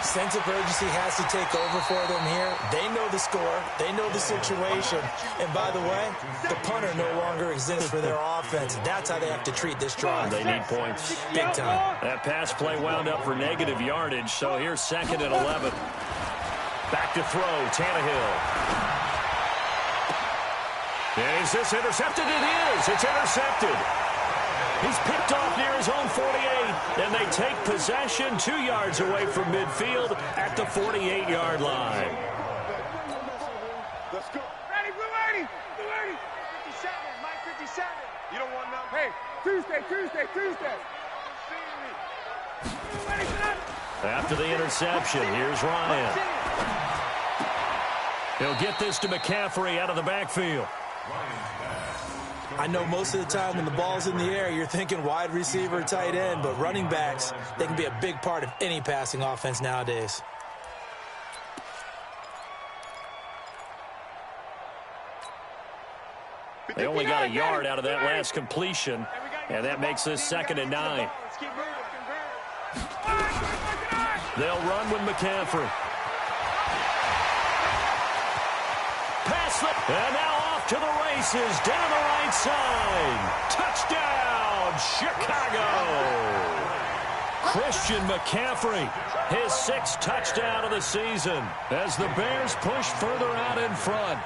Speaker 7: Sense of urgency has to take over for them here. They know the score. They know the situation. And by the way, the punter no longer exists for their offense. That's how they have to treat this drive.
Speaker 5: They need points.
Speaker 7: Big time.
Speaker 5: That pass play wound up for negative yardage, so here's 2nd and 11. Back to throw, Tannehill. Is this intercepted? It is. It's intercepted. He's picked off near his own 48, and they take possession 2 yards away from midfield at the 48-yard line.
Speaker 10: Let's go. Ready, Blue 80. Blue 80. 57, Mike 57. You don't want nothing. Hey, Tuesday.
Speaker 5: After the interception, here's Ryan. He'll get this to McCaffrey out of the backfield.
Speaker 7: I know most of the time when the ball's in the air, you're thinking wide receiver, tight end, but running backs, they can be a big part of any passing offense nowadays.
Speaker 5: They only got a yard out of that last completion, and that makes this 2nd and 9. They'll run with McCaffrey. Pass it, and now off to the races, down the right side. Touchdown, Chicago! Christian McCaffrey, his 6th touchdown of the season as the Bears push further out in front.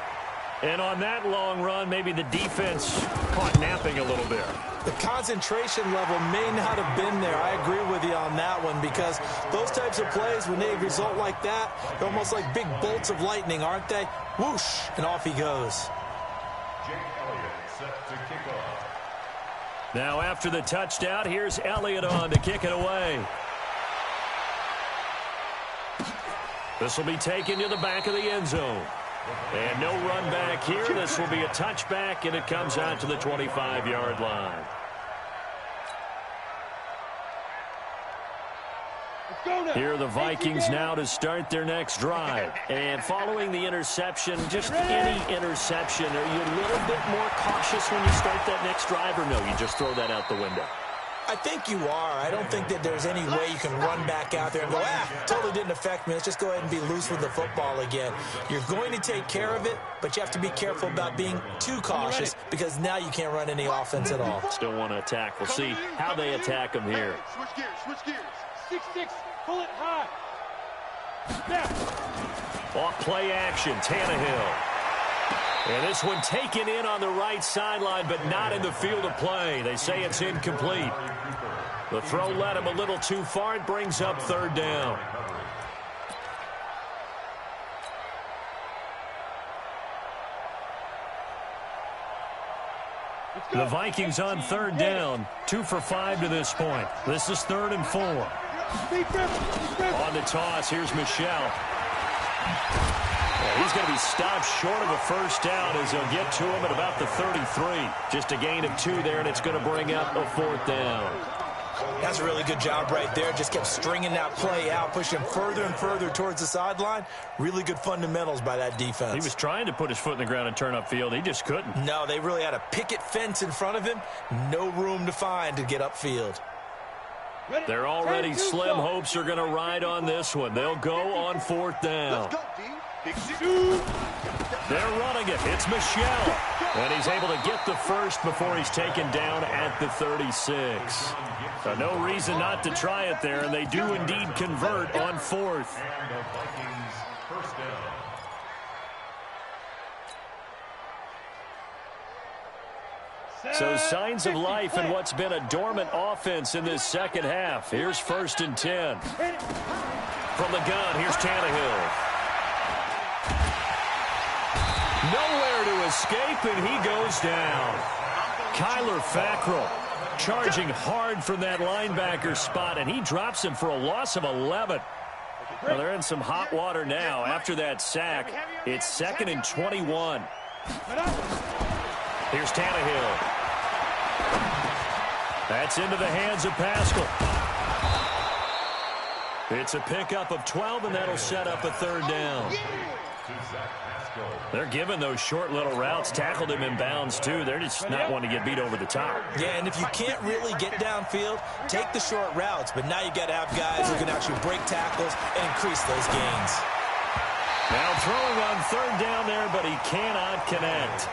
Speaker 5: And on that long run, maybe the defense caught napping a little bit.
Speaker 7: The concentration level may not have been there. I agree with you on that one because those types of plays, when they result like that, they're almost like big bolts of lightning, aren't they? Whoosh, and off he goes.
Speaker 9: Jake Elliott set to kick off.
Speaker 5: Now after the touchdown, here's Elliott on to kick it away. This will be taken to the back of the end zone. And no run back here. This will be a touchback, and it comes out to the 25-yard line. Here are the Vikings now to start their next drive. And following the interception, just any interception, are you a little bit more cautious when you start that next drive, or no, you just throw that out the window?
Speaker 7: I think you are. I don't think that there's any way you can run back out there and go, totally didn't affect me. Let's just go ahead and be loose with the football again. You're going to take care of it, but you have to be careful about being too cautious because now you can't run any offense at all.
Speaker 5: Still want to attack. We'll see how they attack them here.
Speaker 10: Switch gears, switch gears.
Speaker 8: 6-6, pull it high.
Speaker 5: Off play action, Tannehill. And this one taken in on the right sideline, but not in the field of play. They say it's incomplete. The throw led him a little too far. It brings up third down. The Vikings on third down, 2 for 5 to this point. This is 3rd and 4. On the toss, here's Michel. He's going to be stopped short of a first down as he'll get to him at about the 33. Just a gain of 2 there, and it's going to bring up a 4th down.
Speaker 7: That's a really good job right there. Just kept stringing that play out, pushing further and further towards the sideline. Really good fundamentals by that defense.
Speaker 5: He was trying to put his foot in the ground and turn upfield. He just couldn't.
Speaker 7: No, they really had a picket fence in front of him. No room to find to get upfield.
Speaker 5: They're already slim hopes are going to ride on this one. They'll go on 4th down. They're running it. It's Michel. And he's able to get the first before he's taken down at the 36. So no reason not to try it there, and they do indeed convert on 4th. So signs of life in what's been a dormant offense in this second half. Here's 1st and 10. From the gun, here's Tannehill. Nowhere to escape, and he goes down. Kyler Fackrell charging hard from that linebacker spot, and he drops him for a loss of 11. Well, they're in some hot water now. After that sack, it's 2nd and 21. Here's Tannehill. That's into the hands of Pascal. It's a pickup of 12, and that'll set up a 3rd down. They're giving those short little routes. Tackled him in bounds, too. They're just not wanting to get beat over the top.
Speaker 7: Yeah, and if you can't really get downfield, take the short routes. But now you got to have guys who can actually break tackles and increase those gains.
Speaker 5: Now throwing on 3rd down there, but he cannot connect.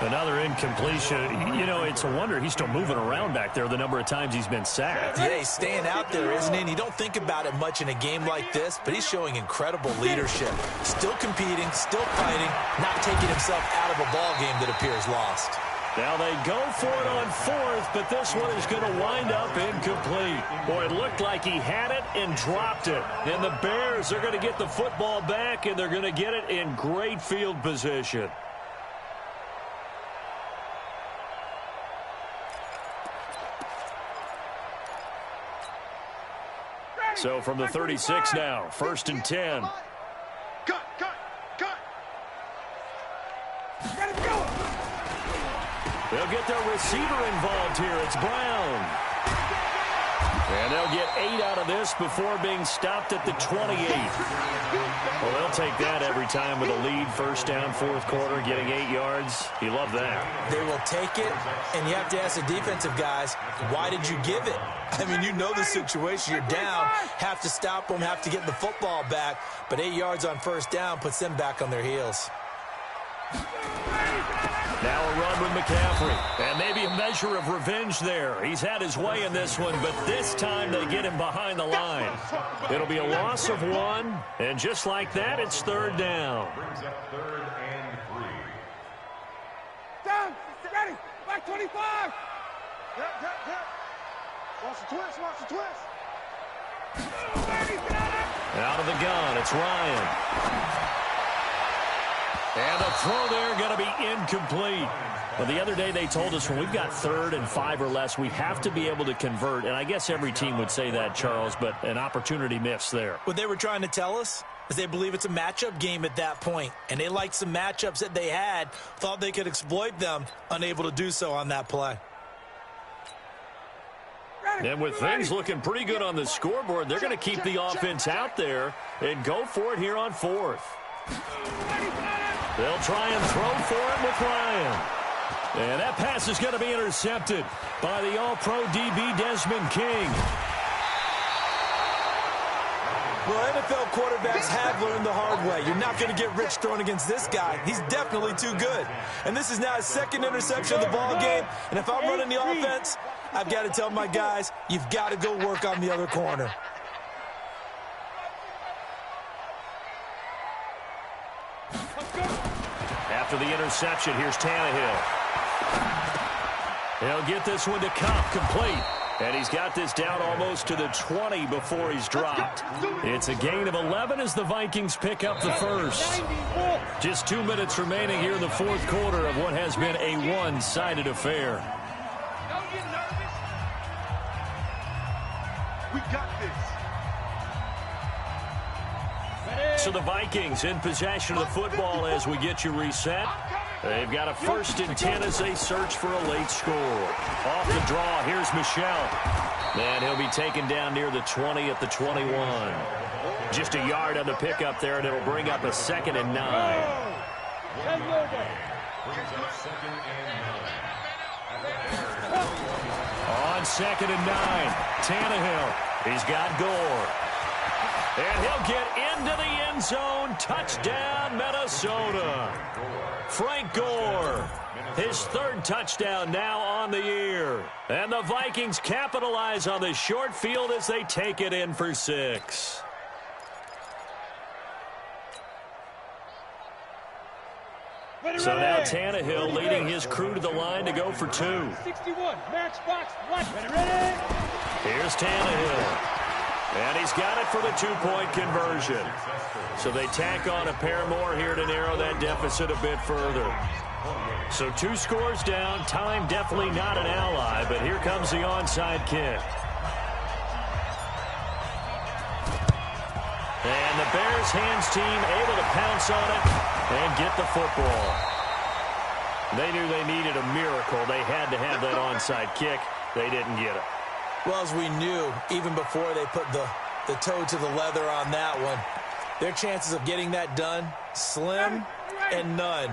Speaker 5: Another incompletion. You know, it's a wonder he's still moving around back there the number of times he's been sacked.
Speaker 7: Yeah, he's staying out there, isn't he? And you don't think about it much in a game like this, but he's showing incredible leadership. Still competing, still fighting, not taking himself out of a ball game that appears lost.
Speaker 5: Now they go for it on 4th, but this one is going to wind up incomplete. Boy, it looked like he had it and dropped it. And the Bears are going to get the football back, and they're going to get it in great field position. So from the 36 now, 1st and 10.
Speaker 10: Cut.
Speaker 5: They'll get their receiver involved here. It's Brown. And they'll get 8 out of this before being stopped at the 28. Well, they'll take that every time with a lead. 1st down, 4th quarter, getting 8 yards. You love that.
Speaker 7: They will take it, and you have to ask the defensive guys, why did you give it? I mean, you know the situation. You're down, have to stop them, have to get the football back. But 8 yards on 1st down puts them back on their heels.
Speaker 5: Now a run with McCaffrey. And maybe a measure of revenge there. He's had his way in this one, but this time they get him behind the line. It'll be a loss of 1, and just like that, it's 3rd down.
Speaker 9: Brings up 3rd and 3.
Speaker 8: Down, ready, back 25.
Speaker 10: Watch the twist.
Speaker 5: Out of the gun, it's Ryan. And the throw there going to be incomplete. Well, the other day they told us when we've got 3rd and 5 or less, we have to be able to convert. And I guess every team would say that, Charles, but an opportunity missed there.
Speaker 7: What they were trying to tell us is they believe it's a matchup game at that point. And they liked some matchups that they had, thought they could exploit them, unable to do so on that play.
Speaker 5: And with things looking pretty good on the scoreboard, they're going to keep the offense out there and go for it here on fourth. They'll try and throw for it with Ryan. And that pass is going to be intercepted by the All-Pro DB Desmond King.
Speaker 7: Well, NFL quarterbacks have learned the hard way. You're not going to get rich throwing against this guy. He's definitely too good. And this is now his second interception of the ball game. And if I'm running the offense, I've got to tell my guys, you've got to go work on the other corner.
Speaker 5: After the interception, here's Tannehill. He'll get this one to Kupp, complete. And he's got this down almost to the 20 before he's dropped. It's a gain of 11 as the Vikings pick up the first. Just 2 minutes remaining here in the fourth quarter of what has been a one-sided affair.
Speaker 10: Don't get nervous. We got this.
Speaker 5: So the Vikings in possession of the football as we get you reset. They've got a 1st and 10 as they search for a late score. Off the draw, here's Michel. And he'll be taken down near the 20 at the 21. Just a yard on the pickup there, and it'll bring up a 2nd and 9. On 2nd and 9, Tannehill. He's got Gore. And he'll get into the end zone. Touchdown, Minnesota. Frank Gore, his 3rd touchdown now on the year. And the Vikings capitalize on the short field as they take it in for 6. So now Tannehill leading his crew to the line to go for 2.
Speaker 8: 61, matchbox, right.
Speaker 5: Here's Tannehill. And he's got it for the 2-point conversion. So they tack on a pair more here to narrow that deficit a bit further. So 2 scores down. Time definitely not an ally, but here comes the onside kick. And the Bears hands team able to pounce on it and get the football. They knew they needed a miracle. They had to have that onside kick. They didn't get it.
Speaker 7: Well, as we knew, even before they put the toe to the leather on that one, their chances of getting that done, slim and none.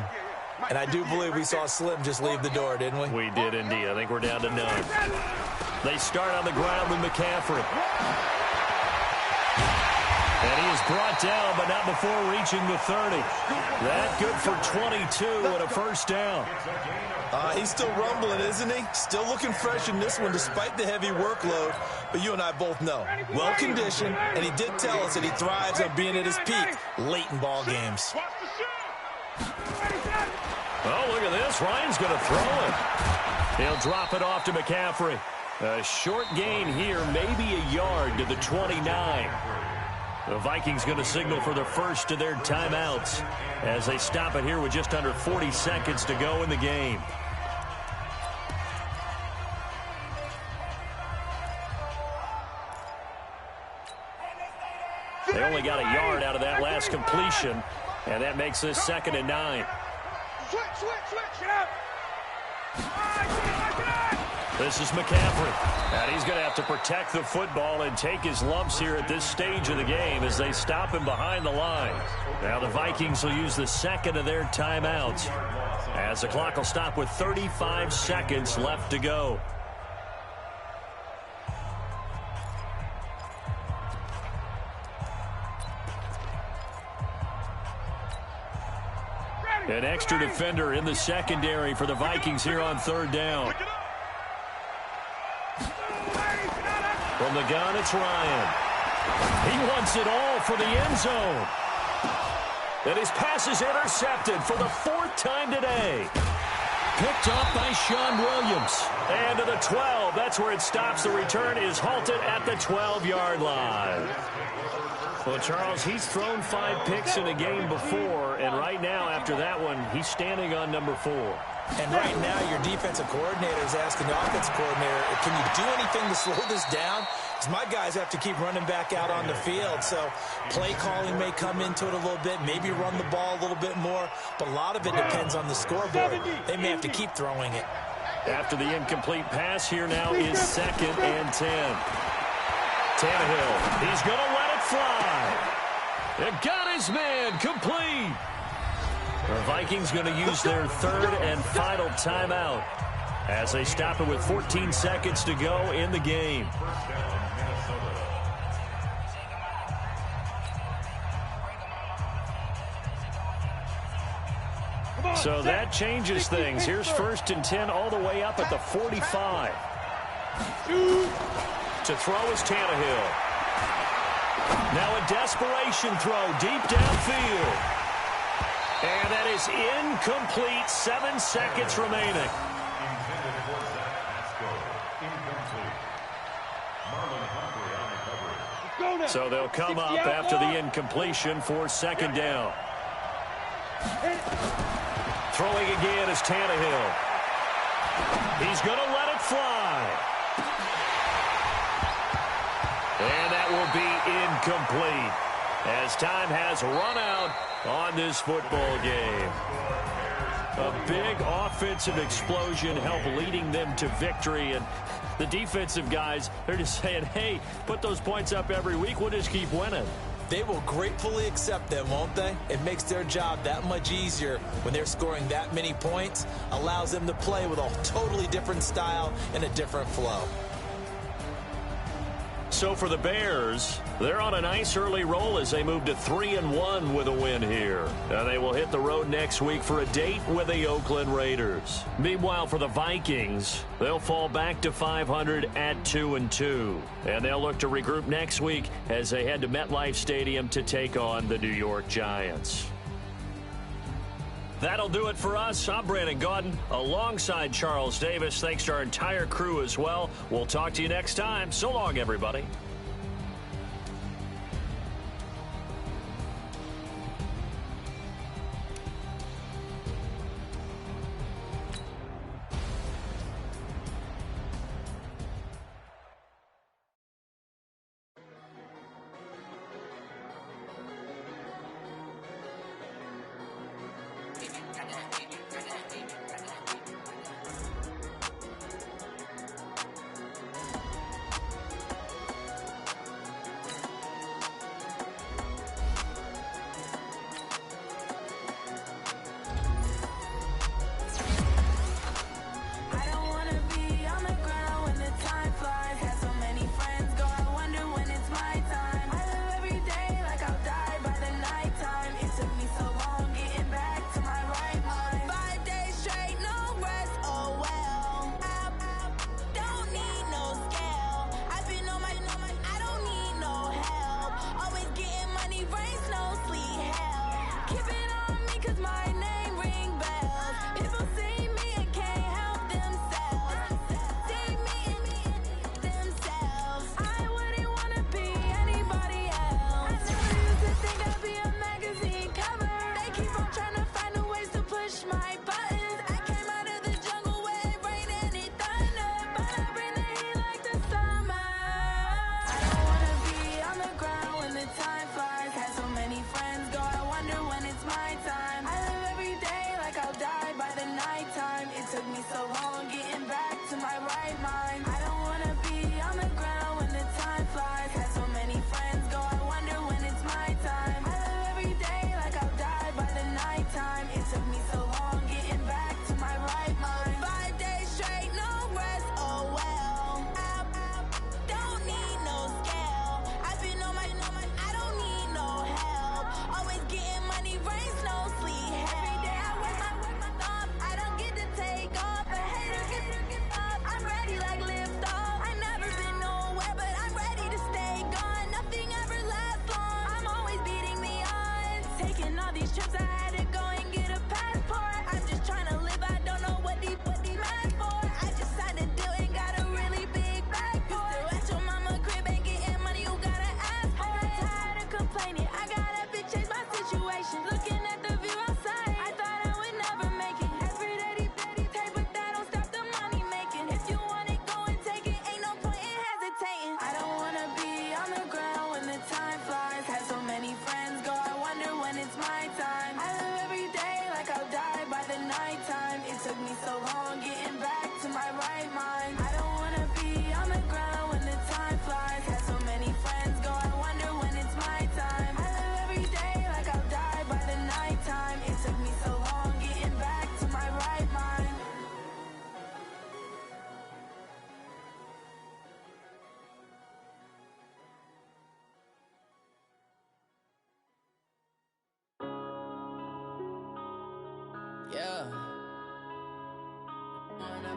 Speaker 7: And I do believe we saw Slim just leave the door, didn't we?
Speaker 5: We did indeed. I think we're down to none. They start on the ground with McCaffrey. And he is brought down, but not before reaching the 30. That good for 22 and a 1st down.
Speaker 7: He's still rumbling, isn't he? Still looking fresh in this one despite the heavy workload. But you and I both know, well-conditioned, and he did tell us that he thrives on being at his peak late in ball games.
Speaker 5: Oh, look at this. Ryan's going to throw it. He'll drop it off to McCaffrey. A short gain here, maybe a yard to the 29. The Vikings going to signal for the first of their timeouts as they stop it here with just under 40 seconds to go in the game. They only got a yard out of that last completion, and that makes this 2nd and 9.
Speaker 10: Switch, get up.
Speaker 5: This is McCaffrey, and he's going to have to protect the football and take his lumps here at this stage of the game as they stop him behind the line. Now the Vikings will use the 2nd of their timeouts as the clock will stop with 35 seconds left to go. An extra defender in the secondary for the Vikings here on 3rd down. From the gun, it's Ryan. He wants it all for the end zone. And his pass is intercepted for the 4th time today. Picked off by Sean Williams. And to the 12. That's where it stops. The return is halted at the 12-yard line. Well, Charles, he's thrown 5 picks in a game before, and right now, after that one, he's standing on number 4.
Speaker 7: And right now, your defensive coordinator is asking the offensive coordinator, can you do anything to slow this down? Because my guys have to keep running back out on the field. So play calling may come into it a little bit, maybe run the ball a little bit more. But a lot of it depends on the scoreboard. They may have to keep throwing it.
Speaker 5: After the incomplete pass, here now is 2nd and 10. Tannehill, he's going to let it fly. It got his man complete. The Vikings going to use their 3rd and final timeout as they stop it with 14 seconds to go in the game. So that changes things. Here's 1st and 10 all the way up at the 45. To throw is Tannehill. Now a desperation throw deep downfield. And that is incomplete. 7 seconds remaining. So they'll come up after the incompletion for 2nd down. Throwing again is Tannehill. He's going to let it fly. And that will be incomplete as time has run out on this football game. A big offensive explosion helped leading them to victory. And the defensive guys, they're just saying, hey, put those points up every week. We'll just keep winning.
Speaker 7: They will gratefully accept them, won't they? It makes their job that much easier when they're scoring that many points. Allows them to play with a totally different style and a different flow.
Speaker 5: So for the Bears, they're on a nice early roll as they move to 3-1 with a win here. And they will hit the road next week for a date with the Oakland Raiders. Meanwhile, for the Vikings, they'll fall back to 500 at 2-2. And they'll look to regroup next week as they head to MetLife Stadium to take on the New York Giants. That'll do it for us. I'm Brandon Gaudin alongside Charles Davis. Thanks to our entire crew as well. We'll talk to you next time. So long, everybody.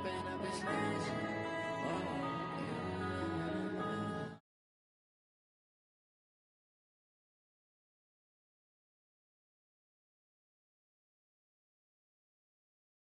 Speaker 11: been up and smashed. Whoa.